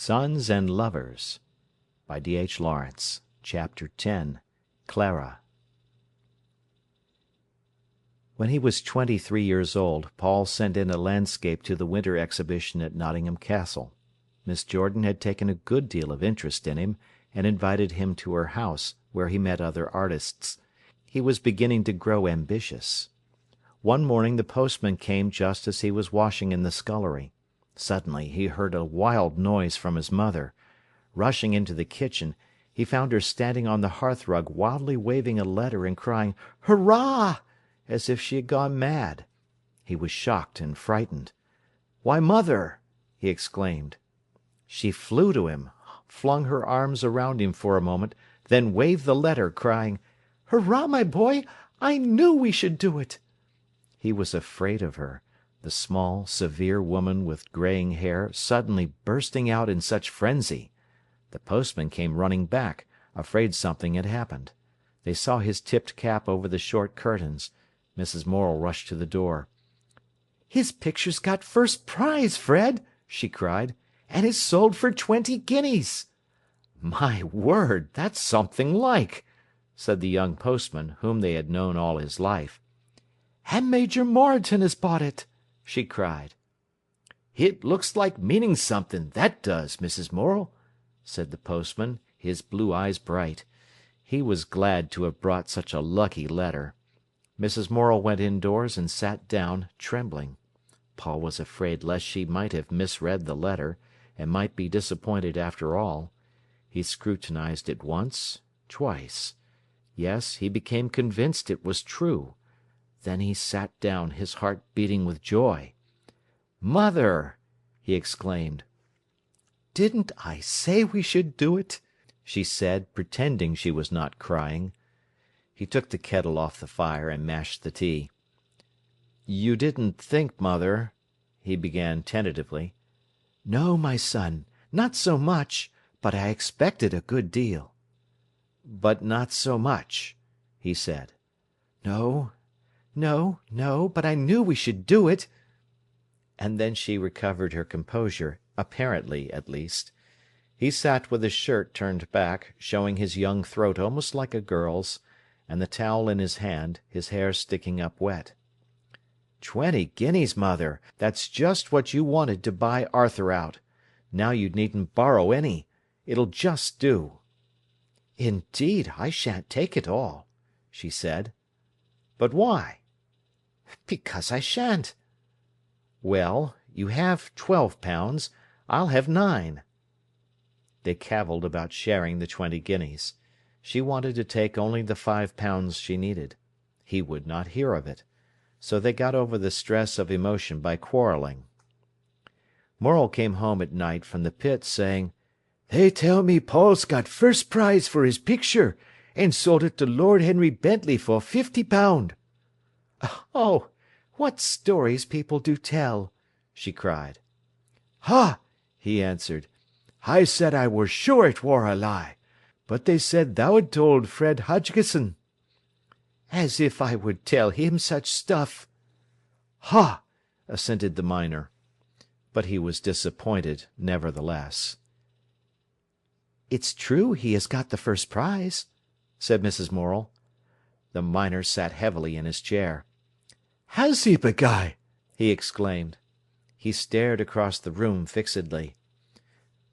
Sons and Lovers by D.H. Lawrence. Chapter 10. Clara. When he was 23 years old, Paul sent in a landscape to the winter exhibition at Nottingham Castle. Miss Jordan had taken a good deal of interest in him, and invited him to her house, where he met other artists. He was beginning to grow ambitious. One morning the postman came just as he was washing in the scullery. Suddenly he heard a wild noise from his mother. Rushing into the kitchen, he found her standing on the hearthrug wildly waving a letter and crying "Hurrah!" as if she had gone mad. He was shocked and frightened. "Why, mother!" he exclaimed. She flew to him, flung her arms around him for a moment, then waved the letter, crying, "Hurrah, my boy! I knew we should do it!" He was afraid of her, the small, severe woman with greying hair suddenly bursting out in such frenzy. The postman came running back, afraid something had happened. They saw his tipped cap over the short curtains. Mrs. Morel rushed to the door. "His picture's got first prize, Fred!" she cried, "and is sold for 20 guineas." "My word, that's something like!" said the young postman, whom they had known all his life. "And Major Moreton has bought it!" she cried. "It looks like meaning something, that does, Mrs. Morel," said the postman, his blue eyes bright. He was glad to have brought such a lucky letter. Mrs. Morel went indoors and sat down, trembling. Paul was afraid lest she might have misread the letter, and might be disappointed after all. He scrutinised it once, twice. Yes, he became convinced it was true. Then he sat down, his heart beating with joy. "Mother!" he exclaimed. "Didn't I say we should do it?" she said, pretending she was not crying. He took the kettle off the fire and mashed the tea. "You didn't think, mother—" he began tentatively. "No, my son, not so much, but I expected a good deal." "But not so much," he said. "No, but I knew we should do it." And then she recovered her composure, apparently, at least. He sat with his shirt turned back, showing his young throat almost like a girl's, and the towel in his hand, his hair sticking up wet. 20 guineas, mother! That's just what you wanted to buy Arthur out. Now you needn't borrow any. It'll just do." "Indeed, I shan't take it all," she said. "But why?" "Because I shan't." "Well, you have £12. I'll have 9. They cavilled about sharing the 20 guineas. She wanted to take only the £5 she needed. He would not hear of it. So they got over the stress of emotion by quarrelling. Morel came home at night from the pit, saying, "They tell me Paul's got first prize for his picture, and sold it to Lord Henry Bentley for £50." "Oh, what stories people do tell!" she cried. "Ha!" he answered. "I said I were sure it wor a lie, but they said thou had told Fred Hodgkisson." "As if I would tell him such stuff!" "Ha!" assented the miner. But he was disappointed, nevertheless. "It's true he has got the first prize," said Mrs. Morel. The miner sat heavily in his chair. "Has he, beguy!" he exclaimed. He stared across the room fixedly.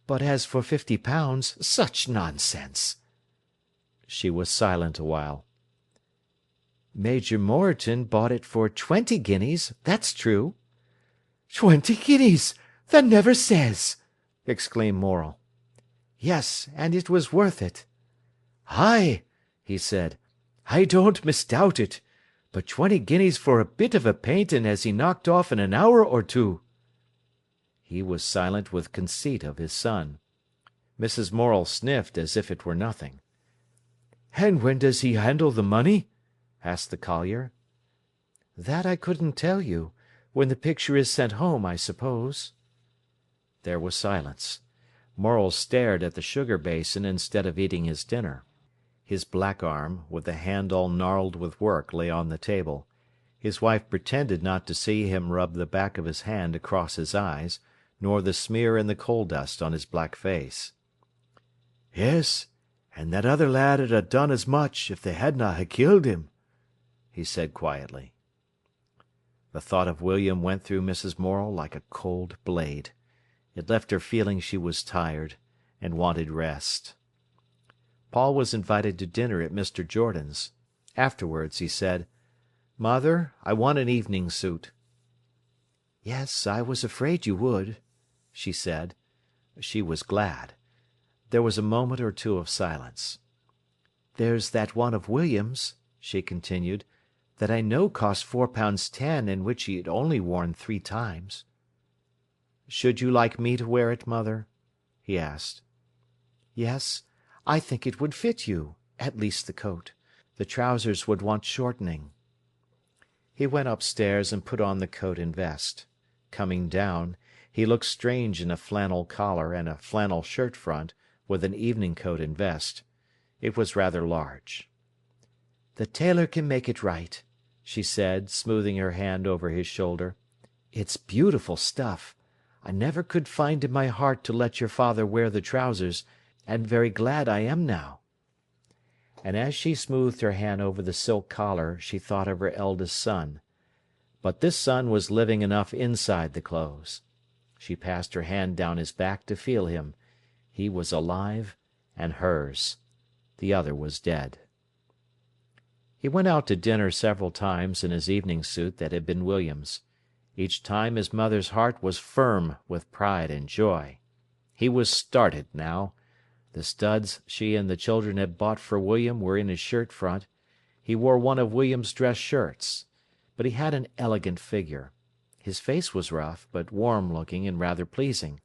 "But as for £50, such nonsense!" She was silent a while. "Major Moreton bought it for 20 guineas, that's true." "20 guineas! Tha never says!" exclaimed Morel. "Yes, and it was worth it." "Ay," he said, "I don't misdoubt it. But 20 guineas for a bit of a paintin' as he knocked off in an hour or two." He was silent with conceit of his son. Mrs. Morel sniffed as if it were nothing. "And when does he handle the money?" asked the collier. "That I couldn't tell you. When the picture is sent home, I suppose." There was silence. Morel stared at the sugar basin instead of eating his dinner. His black arm, with the hand all gnarled with work, lay on the table. His wife pretended not to see him rub the back of his hand across his eyes, nor the smear in the coal dust on his black face. "Yes, and that other lad 'ud ha' done as much if they hadna ha' killed him," he said quietly. The thought of William went through Mrs. Morel like a cold blade. It left her feeling she was tired, and wanted rest. Paul was invited to dinner at Mr. Jordan's. Afterwards he said, "Mother, I want an evening suit." "Yes, I was afraid you would," she said. She was glad. There was a moment or two of silence. "There's that one of William's," she continued, "that I know cost £4.10 and which he had only worn 3 times." "Should you like me to wear it, mother?" he asked. "Yes, I think it would fit you, at least the coat. The trousers would want shortening." He went upstairs and put on the coat and vest. Coming down, he looked strange in a flannel collar and a flannel shirt front, with an evening coat and vest. It was rather large. "The tailor can make it right," she said, smoothing her hand over his shoulder. "It's beautiful stuff. I never could find in my heart to let your father wear the trousers, and very glad I am now." And as she smoothed her hand over the silk collar she thought of her eldest son. But this son was living enough inside the clothes. She passed her hand down his back to feel him. He was alive and hers. The other was dead. He went out to dinner several times in his evening suit that had been William's. Each time his mother's heart was firm with pride and joy. He was started now. The studs she and the children had bought for William were in his shirt front. He wore one of William's dress shirts. But he had an elegant figure. His face was rough, but warm-looking and rather pleasing.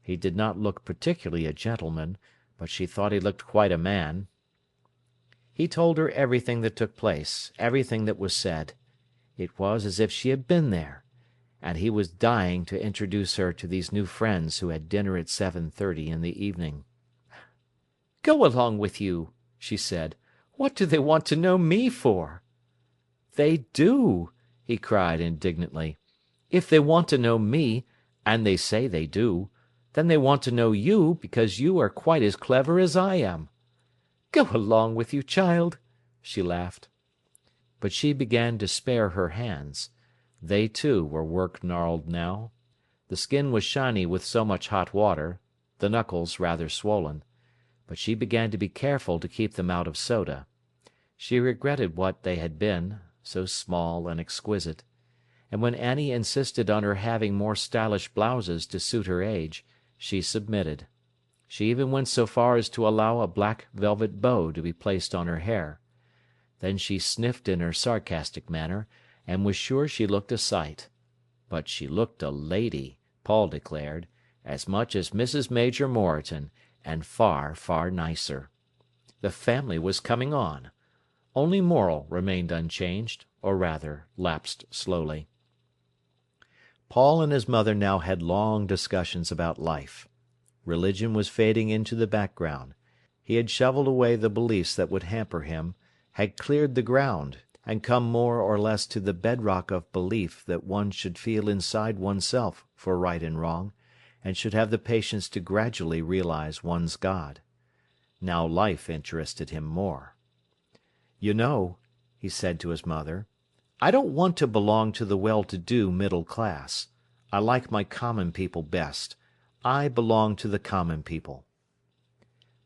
He did not look particularly a gentleman, but she thought he looked quite a man. He told her everything that took place, everything that was said. It was as if she had been there, and he was dying to introduce her to these new friends who had dinner at 7:30 in the evening. "Go along with you," she said. "What do they want to know me for?" "They do," he cried indignantly. "If they want to know me, and they say they do, then they want to know you because you are quite as clever as I am." "Go along with you, child," she laughed. But she began to spare her hands. They, too, were work-gnarled now. The skin was shiny with so much hot water, the knuckles rather swollen. But she began to be careful to keep them out of soda. She regretted what they had been, so small and exquisite. And when Annie insisted on her having more stylish blouses to suit her age, she submitted. She even went so far as to allow a black velvet bow to be placed on her hair. Then she sniffed in her sarcastic manner, and was sure she looked a sight. But she looked a lady, Paul declared, as much as Mrs. Major Moreton, and far, far nicer. The family was coming on. Only Morel remained unchanged, or rather, lapsed slowly. Paul and his mother now had long discussions about life. Religion was fading into the background. He had shovelled away the beliefs that would hamper him, had cleared the ground, and come more or less to the bedrock of belief that one should feel inside oneself for right and wrong, and should have the patience to gradually realise one's God. Now life interested him more. "You know," he said to his mother, "I don't want to belong to the well-to-do middle class. I like my common people best. I belong to the common people."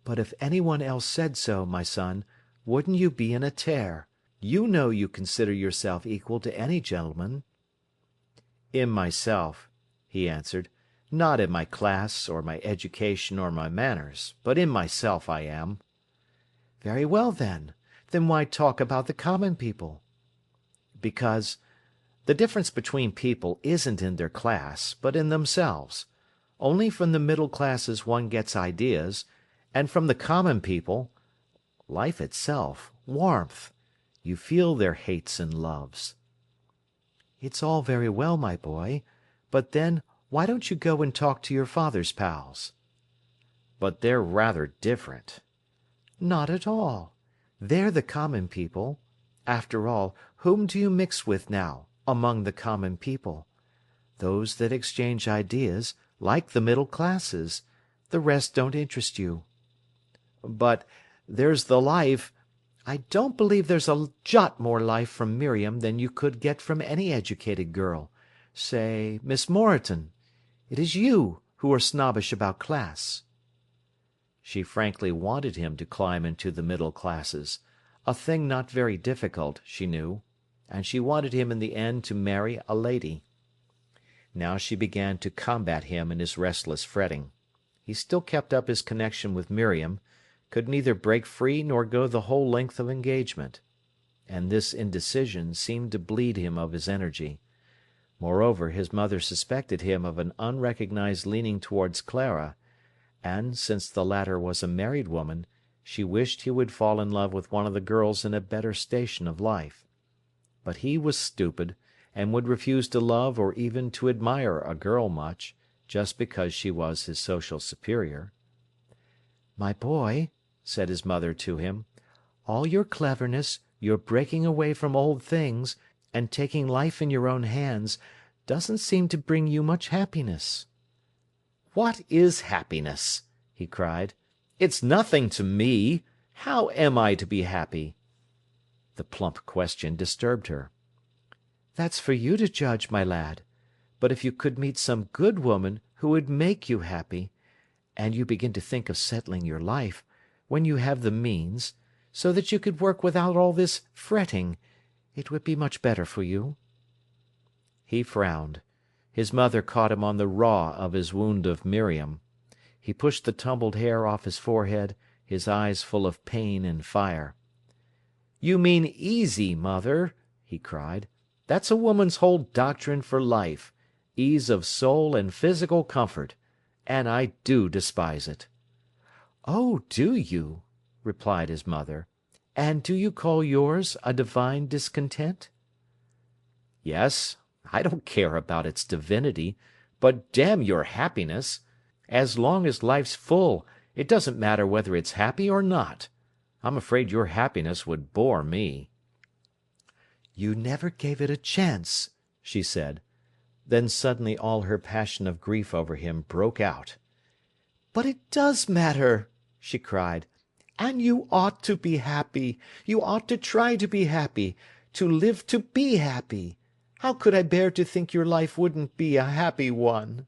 "But if anyone else said so, my son, wouldn't you be in a tear? You know you consider yourself equal to any gentleman." "In myself," he answered. "Not in my class, or my education, or my manners, but in myself I am." "Very well, then. Then why talk about the common people?" "Because the difference between people isn't in their class, but in themselves. Only from the middle classes one gets ideas, and from the common people, life itself, warmth. You feel their hates and loves." "It's all very well, my boy, but then why don't you go and talk to your father's pals?" "But they're rather different." "Not at all. They're the common people. After all, whom do you mix with now, among the common people? Those that exchange ideas like the middle classes. The rest don't interest you." "But there's the life—" "I don't believe there's a jot more life from Miriam than you could get from any educated girl. Say, Miss Moreton. It is you who are snobbish about class." She frankly wanted him to climb into the middle classes, a thing not very difficult, she knew, and she wanted him in the end to marry a lady. Now she began to combat him in his restless fretting. He still kept up his connection with Miriam, could neither break free nor go the whole length of engagement. And this indecision seemed to bleed him of his energy. Moreover, his mother suspected him of an unrecognised leaning towards Clara, and, since the latter was a married woman, she wished he would fall in love with one of the girls in a better station of life. But he was stupid, and would refuse to love or even to admire a girl much, just because she was his social superior. "My boy," said his mother to him, "all your cleverness, your breaking away from old things, and taking life in your own hands, doesn't seem to bring you much happiness." "What is happiness?" he cried. "It's nothing to me. How am I to be happy?" The plump question disturbed her. "That's for you to judge, my lad. But if you could meet some good woman who would make you happy, and you begin to think of settling your life, when you have the means, so that you could work without all this fretting, it would be much better for you." He frowned. His mother caught him on the raw of his wound of Miriam. He pushed the tumbled hair off his forehead, his eyes full of pain and fire. "You mean easy, mother," he cried. "That's a woman's whole doctrine for life, ease of soul and physical comfort, and I do despise it." "Oh, do you?" replied his mother. "And do you call yours a divine discontent?" "Yes, I don't care about its divinity, but damn your happiness. As long as life's full, it doesn't matter whether it's happy or not. I'm afraid your happiness would bore me." "You never gave it a chance," she said. Then suddenly all her passion of grief over him broke out. "But it does matter," she cried. "And you ought to be happy. You ought to try to be happy, to live to be happy. How could I bear to think your life wouldn't be a happy one?"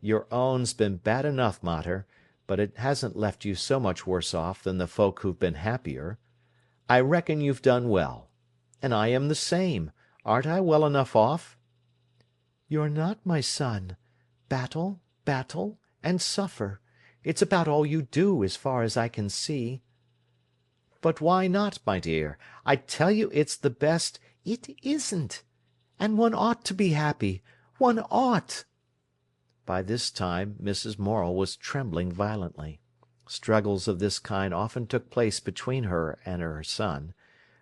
"Your own's been bad enough, mater, but it hasn't left you so much worse off than the folk who've been happier. I reckon you've done well. And I am the same. Aren't I well enough off?" "You're not, my son. Battle, battle, and suffer. It's about all you do, as far as I can see." "But why not, my dear? I tell you it's the best—" "It isn't. And one ought to be happy. One ought." By this time Mrs. Morel was trembling violently. Struggles of this kind often took place between her and her son,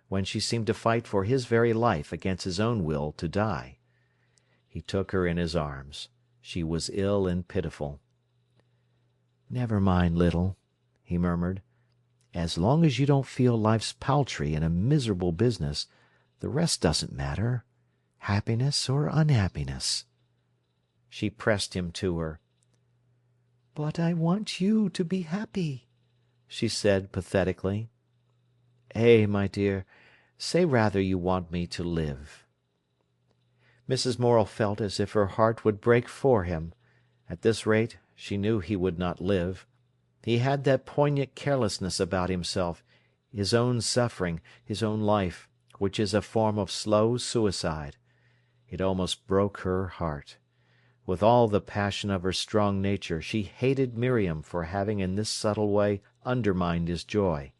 when she seemed to fight for his very life against his own will to die. He took her in his arms. She was ill and pitiful. "Never mind, little," he murmured. "As long as you don't feel life's paltry and a miserable business, the rest doesn't matter, happiness or unhappiness." She pressed him to her. "But I want you to be happy," she said pathetically. "Eh, my dear, say rather you want me to live." Mrs. Morel felt as if her heart would break for him. At this rate, she knew he would not live. He had that poignant carelessness about himself, his own suffering, his own life, which is a form of slow suicide. It almost broke her heart. With all the passion of her strong nature she hated Miriam for having in this subtle way undermined his joy.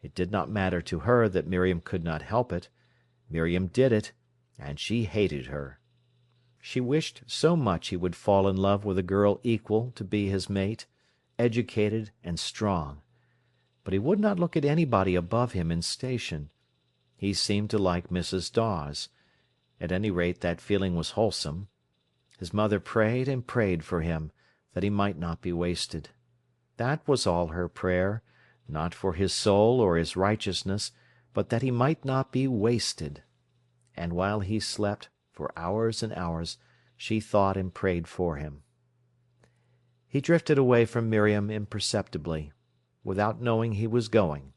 It did not matter to her that Miriam could not help it. Miriam did it, and she hated her. She wished so much he would fall in love with a girl equal to be his mate, educated and strong. But he would not look at anybody above him in station. He seemed to like Mrs. Dawes. At any rate, that feeling was wholesome. His mother prayed and prayed for him, that he might not be wasted. That was all her prayer, not for his soul or his righteousness, but that he might not be wasted. And while he slept, for hours and hours, she thought and prayed for him. He drifted away from Miriam imperceptibly, without knowing he was going.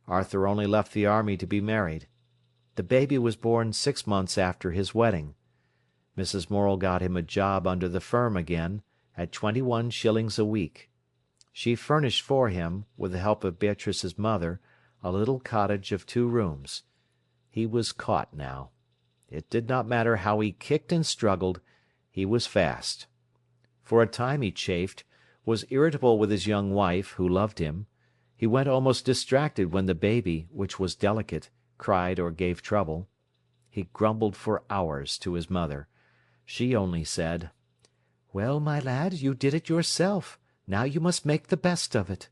Arthur only left the army to be married. The baby was born 6 months after his wedding. Mrs. Morel got him a job under the firm again, at 21 shillings a week. She furnished for him, with the help of Beatrice's mother, a little cottage of 2 rooms. He was caught now. It did not matter how he kicked and struggled, he was fast. For a time he chafed, was irritable with his young wife, who loved him. He went almost distracted when the baby, which was delicate, cried or gave trouble. He grumbled for hours to his mother. She only said, "Well, my lad, you did it yourself. Now you must make the best of it."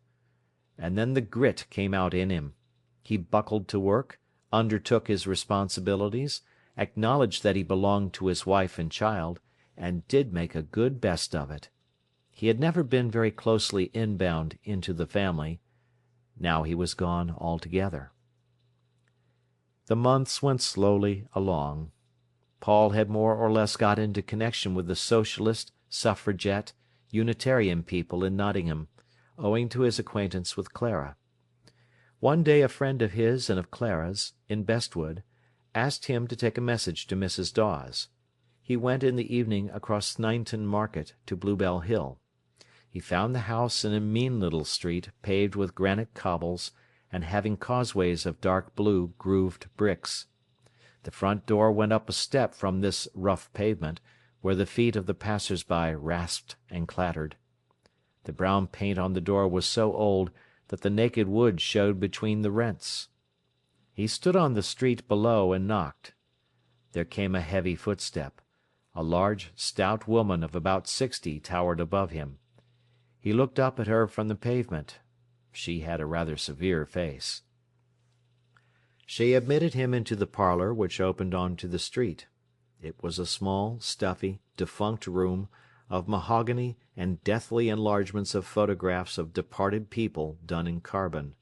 And then the grit came out in him. He buckled to work, undertook his responsibilities, acknowledged that he belonged to his wife and child, and did make a good best of it. He had never been very closely inbound into the family. Now he was gone altogether. The months went slowly along. Paul had more or less got into connection with the Socialist, Suffragette, Unitarian people in Nottingham, owing to his acquaintance with Clara. One day a friend of his and of Clara's, in Bestwood, asked him to take a message to Mrs. Dawes. He went in the evening across Sneinton Market to Bluebell Hill. He found the house in a mean little street paved with granite cobbles, and having causeways of dark blue grooved bricks. The front door went up a step from this rough pavement, where the feet of the passers-by rasped and clattered. The brown paint on the door was so old that the naked wood showed between the rents. He stood on the street below and knocked. There came a heavy footstep. A large, stout woman of about 60 towered above him. He looked up at her from the pavement. She had a rather severe face. She admitted him into the parlour, which opened on to the street. It was a small, stuffy, defunct room, of mahogany and deathly enlargements of photographs of departed people done in carbon.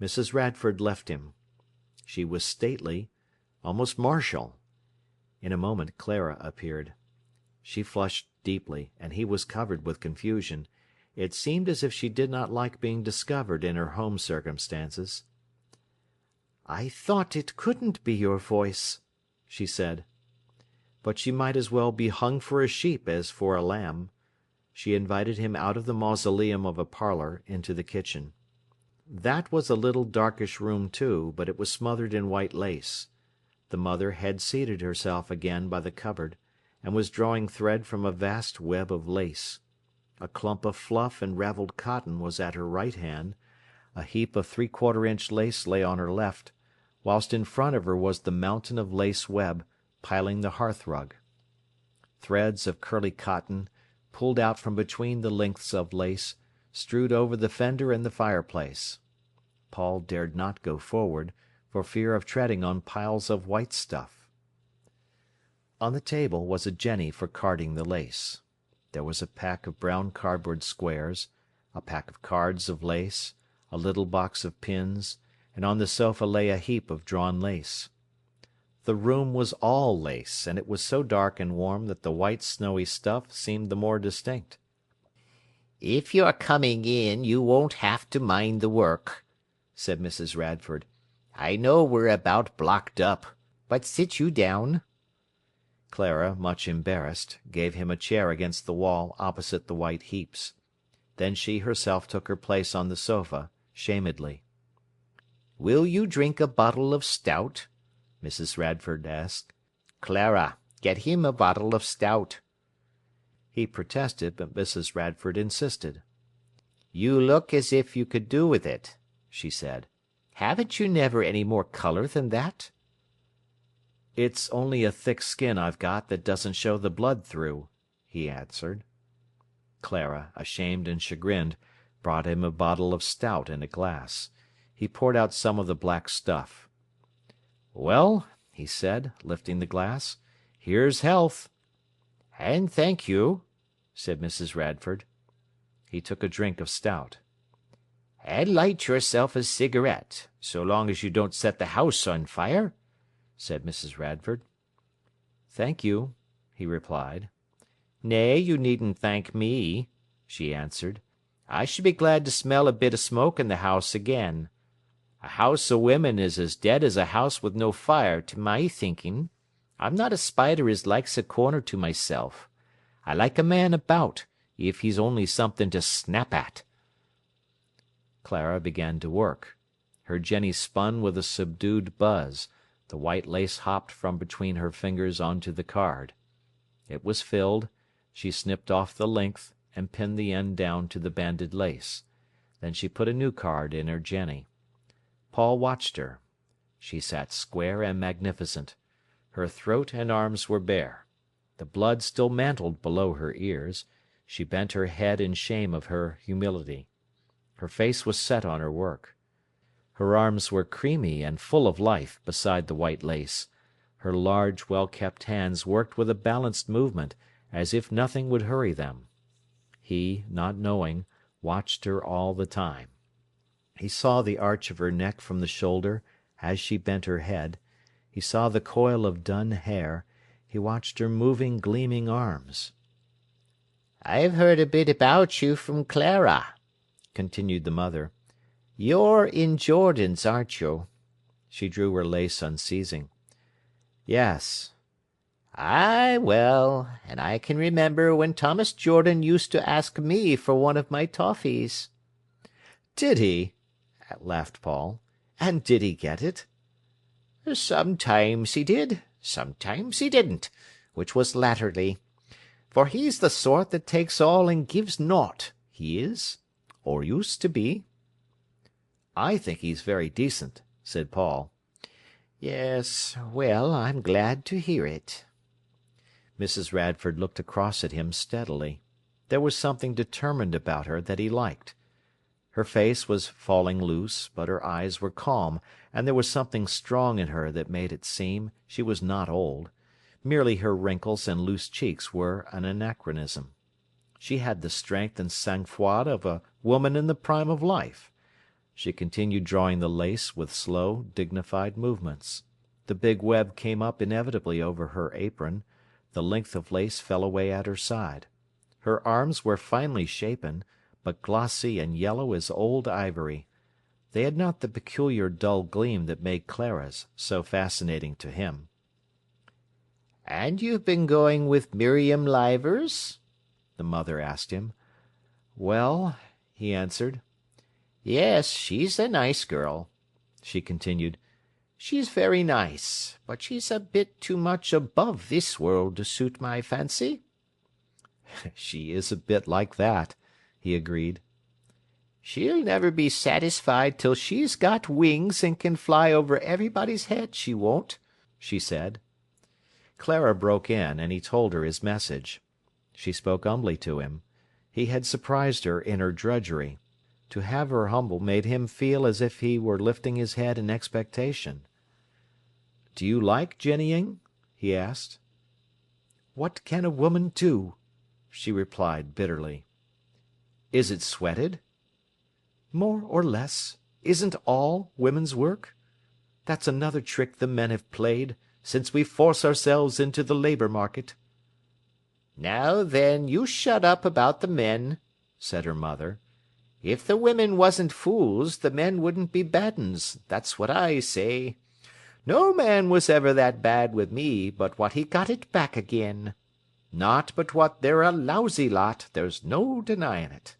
Mrs. Radford left him. She was stately, almost martial. In a moment Clara appeared. She flushed deeply, and he was covered with confusion. It seemed as if she did not like being discovered in her home circumstances. "I thought it couldn't be your voice," she said. But she might as well be hung for a sheep as for a lamb. She invited him out of the mausoleum of a parlour into the kitchen. That was a little darkish room too, but it was smothered in white lace. The mother had seated herself again by the cupboard, and was drawing thread from a vast web of lace. A clump of fluff and ravelled cotton was at her right hand, a heap of 3/4-inch lace lay on her left, whilst in front of her was the mountain of lace web, piling the hearth-rug. Threads of curly cotton, pulled out from between the lengths of lace, strewed over the fender and the fireplace. Paul dared not go forward, for fear of treading on piles of white stuff. On the table was a jenny for carding the lace. There was a pack of brown cardboard squares, a pack of cards of lace, a little box of pins, and on the sofa lay a heap of drawn lace. The room was all lace, and it was so dark and warm that the white snowy stuff seemed the more distinct. "If you're coming in, you won't have to mind the work," said Mrs. Radford. "I know we're about blocked up, but sit you down." Clara, much embarrassed, gave him a chair against the wall opposite the white heaps. Then she herself took her place on the sofa, shamedly. "Will you drink a bottle of stout?" Mrs. Radford asked. "Clara, get him a bottle of stout." He protested, but Mrs. Radford insisted. "You look as if you could do with it," she said. "Haven't you never any more colour than that?" "It's only a thick skin I've got that doesn't show the blood through," he answered. Clara, ashamed and chagrined, brought him a bottle of stout and a glass. He poured out some of the black stuff. "Well," he said, lifting the glass, "here's health." "And thank you," said Mrs. Radford. He took a drink of stout. "And light yourself a cigarette, so long as you don't set the house on fire," said Mrs. Radford. "Thank you," he replied. "Nay, you needn't thank me," she answered. "I should be glad to smell a bit o' smoke in the house again. A house o' women is as dead as a house with no fire, to my thinking. I'm not a spider as likes a corner to myself. I like a man about, if he's only something to snap at." Clara began to work. Her jenny spun with a subdued buzz, the white lace hopped from between her fingers onto the card. It was filled, she snipped off the length and pinned the end down to the banded lace. Then she put a new card in her jenny. Paul watched her. She sat square and magnificent. Her throat and arms were bare. The blood still mantled below her ears. She bent her head in shame of her humility. Her face was set on her work. Her arms were creamy and full of life beside the white lace. Her large, well-kept hands worked with a balanced movement, as if nothing would hurry them. He, not knowing, watched her all the time. He saw the arch of her neck from the shoulder, as she bent her head. He saw the coil of dun hair. He watched her moving, gleaming arms. "I've heard a bit about you from Clara," continued the mother. "You're in Jordan's, aren't you?" She drew her lace unceasing. "Yes." "Aye, well, and I can remember when Thomas Jordan used to ask me for one of my toffees." "Did he?" laughed Paul. "And did he get it?" "Sometimes he did, sometimes he didn't, which was latterly. For he's the sort that takes all and gives nought, he is, or used to be." "I think he's very decent," said Paul. "Yes, well, I'm glad to hear it." Mrs. Radford looked across at him steadily. There was something determined about her that he liked. Her face was falling loose, but her eyes were calm, and there was something strong in her that made it seem she was not old. Merely her wrinkles and loose cheeks were an anachronism. She had the strength and sang-froid of a woman in the prime of life. She continued drawing the lace with slow, dignified movements. The big web came up inevitably over her apron. The length of lace fell away at her side. Her arms were finely shapen, but glossy and yellow as old ivory. They had not the peculiar dull gleam that made Clara's so fascinating to him. "And you've been going with Miriam Livers?" the mother asked him. "Well," he answered. "Yes, she's a nice girl," she continued. "She's very nice, but she's a bit too much above this world to suit my fancy." "She is a bit like that," he agreed. "She'll never be satisfied till she's got wings and can fly over everybody's head, she won't," she said. Clara broke in, and he told her his message. She spoke humbly to him. He had surprised her in her drudgery. To have her humble made him feel as if he were lifting his head in expectation. "Do you like jennying?" he asked. "What can a woman do?" she replied bitterly. "Is it sweated?" "More or less. Isn't all women's work? That's another trick the men have played, since we force ourselves into the labour market." "Now then, you shut up about the men," said her mother. "If the women wasn't fools, the men wouldn't be bad uns, that's what I say. No man was ever that bad with me but what he got it back again. Not but what they're a lousy lot, there's no denying it."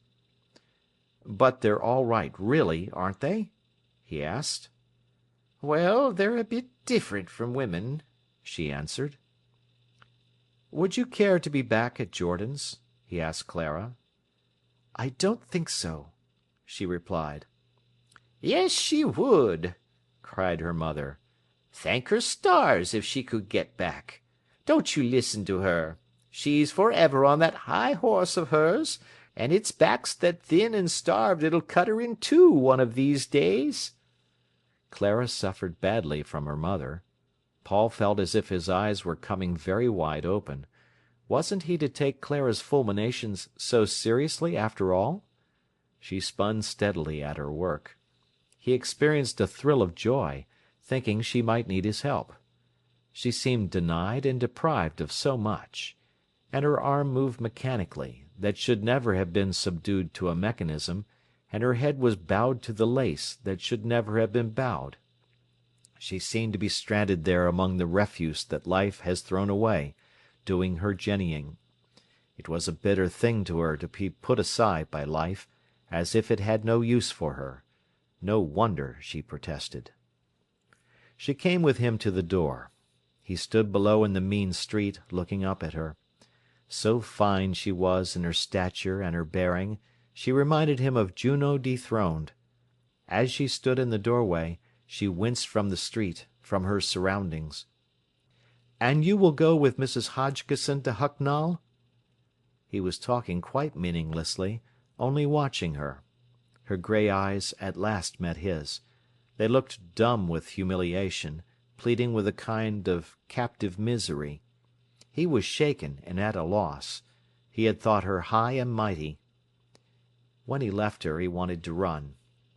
"But they're all right, really, aren't they?" he asked. "Well, they're a bit different from women," she answered. "Would you care to be back at Jordan's?" he asked Clara. "I don't think so," she replied. "Yes, she would," cried her mother. "Thank her stars if she could get back. Don't you listen to her. She's for ever on that high horse of hers, and it's backs that thin and starved it'll cut her in two one of these days." Clara suffered badly from her mother. Paul felt as if his eyes were coming very wide open. Wasn't he to take Clara's fulminations so seriously after all? She spun steadily at her work. He experienced a thrill of joy, thinking she might need his help. She seemed denied and deprived of so much, and her arm moved mechanically, that should never have been subdued to a mechanism, and her head was bowed to the lace that should never have been bowed. She seemed to be stranded there among the refuse that life has thrown away, doing her jennying. It was a bitter thing to her to be put aside by life, as if it had no use for her. No wonder she protested. She came with him to the door. He stood below in the mean street, looking up at her. So fine she was in her stature and her bearing, she reminded him of Juno dethroned. As she stood in the doorway, she winced from the street, from her surroundings. "And you will go with Mrs. Hodgkisson to Hucknall?" He was talking quite meaninglessly, only watching her. Her grey eyes at last met his. They looked dumb with humiliation, pleading with a kind of captive misery. He was shaken and at a loss. He had thought her high and mighty. When he left her, he wanted to run.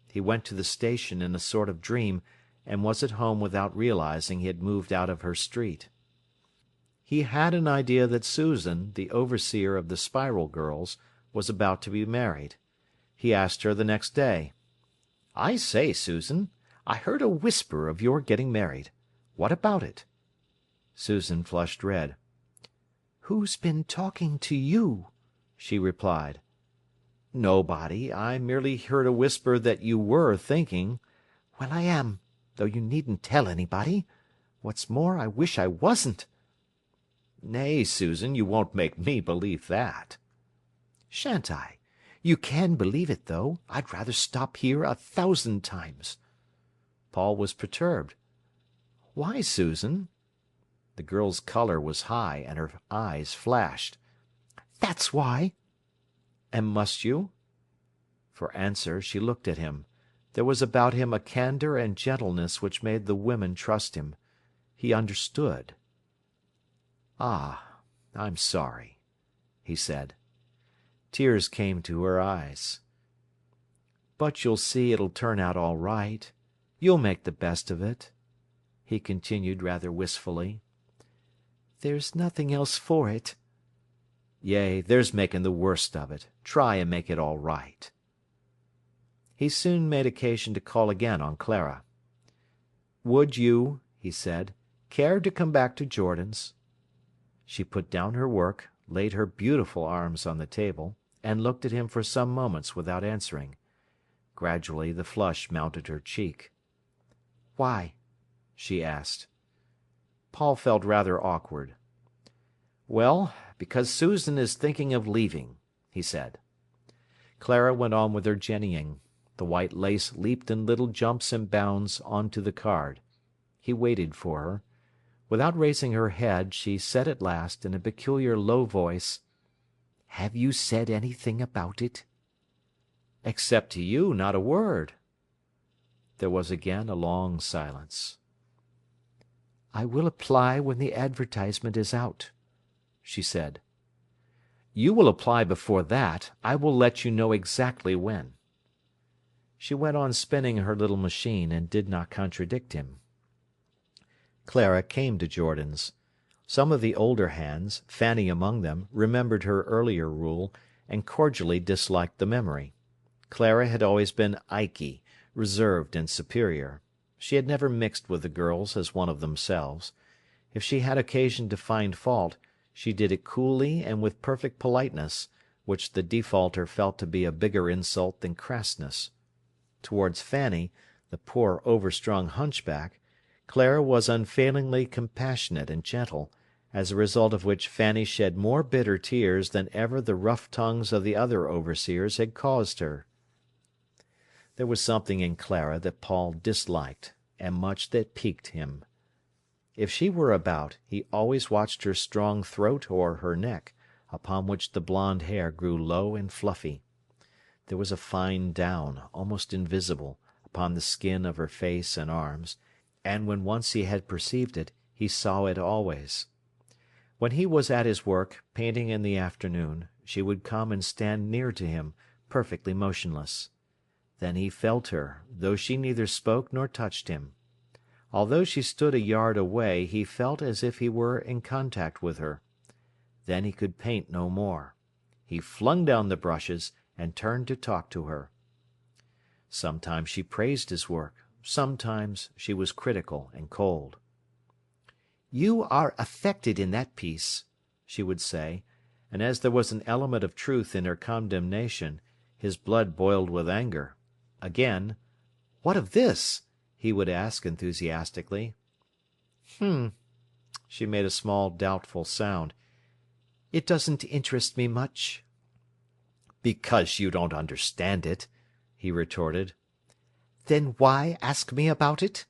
He went to the station in a sort of dream, and was at home without realizing he had moved out of her street. He had an idea that Susan, the overseer of the Spiral girls, was about to be married. He asked her the next day. "I say, Susan, I heard a whisper of your getting married. What about it?" Susan flushed red. "Who's been talking to you?" she replied. "Nobody. I merely heard a whisper that you were thinking—" "Well, I am, though you needn't tell anybody. What's more, I wish I wasn't." "Nay, Susan, you won't make me believe that." "Shan't I? You can believe it, though. I'd rather stop here 1,000 times." Paul was perturbed. "Why, Susan?" The girl's colour was high, and her eyes flashed. "That's why." "And must you?" For answer she looked at him. There was about him a candour and gentleness which made the women trust him. He understood. "Ah, I'm sorry," he said. Tears came to her eyes. "But you'll see it'll turn out all right. You'll make the best of it," he continued rather wistfully. "There's nothing else for it." "Yea, there's making the worst of it. Try and make it all right." He soon made occasion to call again on Clara. "Would you," he said, "care to come back to Jordan's?" She put down her work, laid her beautiful arms on the table, and looked at him for some moments without answering. Gradually the flush mounted her cheek. "Why?" she asked. Paul felt rather awkward. "Well, because Susan is thinking of leaving," he said. Clara went on with her jennying. The white lace leaped in little jumps and bounds on to the card. He waited for her. Without raising her head, she said at last, in a peculiar low voice, "Have you said anything about it?" "Except to you, not a word." There was again a long silence. "I will apply when the advertisement is out," she said. "You will apply before that. I will let you know exactly when." She went on spinning her little machine, and did not contradict him. Clara came to Jordan's. Some of the older hands, Fanny among them, remembered her earlier rule, and cordially disliked the memory. Clara had always been Ikey, reserved and superior. She had never mixed with the girls as one of themselves. If she had occasion to find fault, she did it coolly and with perfect politeness, which the defaulter felt to be a bigger insult than crassness. Towards Fanny, the poor overstrung hunchback, Clara was unfailingly compassionate and gentle, as a result of which Fanny shed more bitter tears than ever the rough tongues of the other overseers had caused her. There was something in Clara that Paul disliked, and much that piqued him. If she were about, he always watched her strong throat or her neck, upon which the blonde hair grew low and fluffy. There was a fine down, almost invisible, upon the skin of her face and arms, and when once he had perceived it, he saw it always. When he was at his work, painting in the afternoon, she would come and stand near to him, perfectly motionless. Then he felt her, though she neither spoke nor touched him. Although she stood a yard away, he felt as if he were in contact with her. Then he could paint no more. He flung down the brushes and turned to talk to her. Sometimes she praised his work, sometimes she was critical and cold. "You are affected in that piece," she would say, and as there was an element of truth in her condemnation, his blood boiled with anger. Again, "What of this?" he would ask enthusiastically. She made a small doubtful sound. "It doesn't interest me much." "Because you don't understand it," he retorted. "Then why ask me about it?"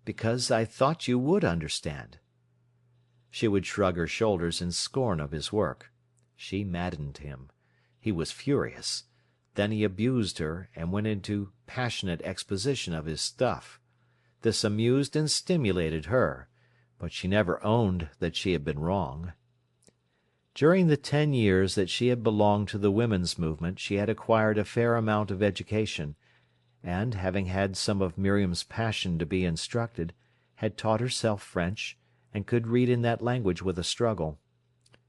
"Because I thought you would understand." She would shrug her shoulders in scorn of his work. She maddened him. He was furious. Then he abused her, and went into passionate exposition of his stuff. This amused and stimulated her, but she never owned that she had been wrong. During the 10 years that she had belonged to the women's movement she had acquired a fair amount of education, and, having had some of Miriam's passion to be instructed, had taught herself French, and could read in that language with a struggle.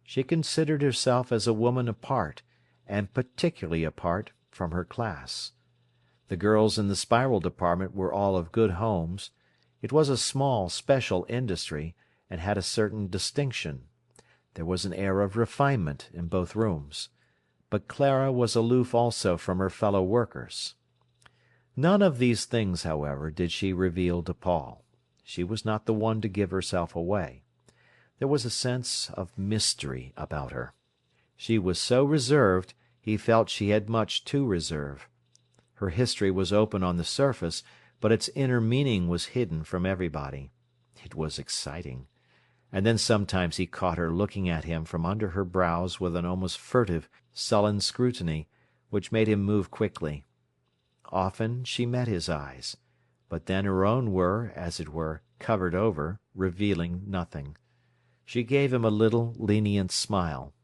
She considered herself as a woman apart, and particularly apart from her class. The girls in the Spiral department were all of good homes. It was a small, special industry, and had a certain distinction. There was an air of refinement in both rooms. But Clara was aloof also from her fellow workers. None of these things, however, did she reveal to Paul. She was not the one to give herself away. There was a sense of mystery about her. She was so reserved, he felt she had much to reserve. Her history was open on the surface, but its inner meaning was hidden from everybody. It was exciting. And then sometimes he caught her looking at him from under her brows with an almost furtive, sullen scrutiny, which made him move quickly. Often she met his eyes, but then her own were, as it were, covered over, revealing nothing. She gave him a little, lenient smile.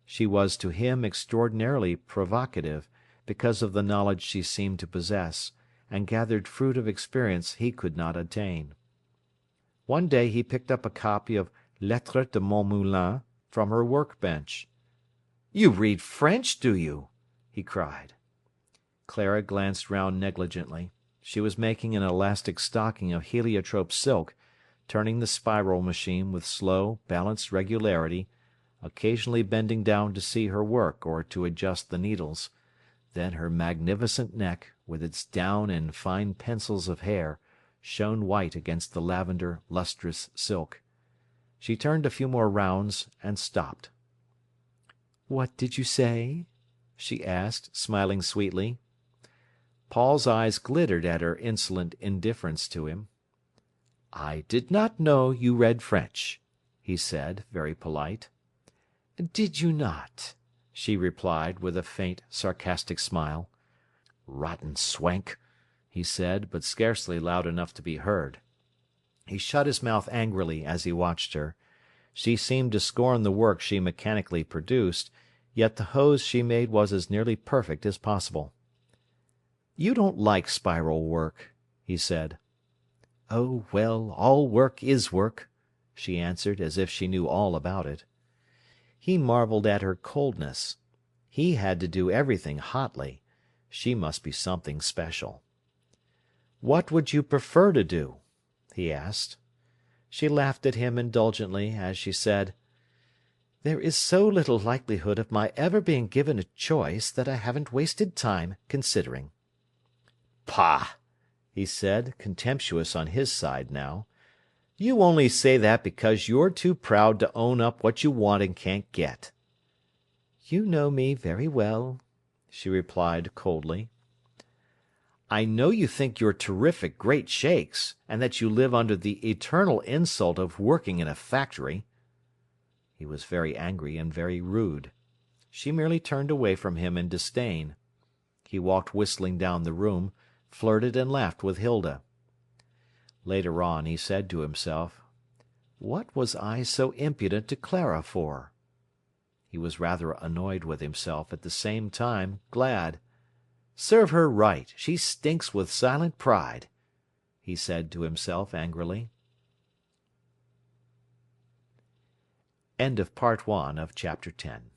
She was to him extraordinarily provocative, because of the knowledge she seemed to possess, and gathered fruit of experience he could not attain. One day he picked up a copy of Lettres de Montmoulin from her work-bench. "You read French, do you?" he cried. Clara glanced round negligently. She was making an elastic stocking of heliotrope silk, turning the spiral machine with slow, balanced regularity, occasionally bending down to see her work or to adjust the needles. Then her magnificent neck, with its down and fine pencils of hair, shone white against the lavender, lustrous silk. She turned a few more rounds and stopped. "What did you say?" she asked, smiling sweetly. Paul's eyes glittered at her insolent indifference to him. "I did not know you read French," he said, very polite. "Did you not?" she replied, with a faint, sarcastic smile. "Rotten swank," he said, but scarcely loud enough to be heard. He shut his mouth angrily as he watched her. She seemed to scorn the work she mechanically produced, yet the hose she made was as nearly perfect as possible. "You don't like spiral work," he said. "Oh, well, all work is work," she answered, as if she knew all about it. He marvelled at her coldness. He had to do everything hotly. She must be something special. "What would you prefer to do?" he asked. She laughed at him indulgently as she said, "There is so little likelihood of my ever being given a choice that I haven't wasted time considering." "Pah!" he said, contemptuous on his side now. "You only say that because you're too proud to own up what you want and can't get." "You know me very well," she replied coldly. "I know you think you're terrific great shakes, and that you live under the eternal insult of working in a factory." He was very angry and very rude. She merely turned away from him in disdain. He walked whistling down the room, flirted and laughed with Hilda. Later on he said to himself, "What was I so impudent to Clara for?" He was rather annoyed with himself, at the same time glad. "Serve her right, she stinks with silent pride," he said to himself angrily. End of Part 1 of Chapter 10.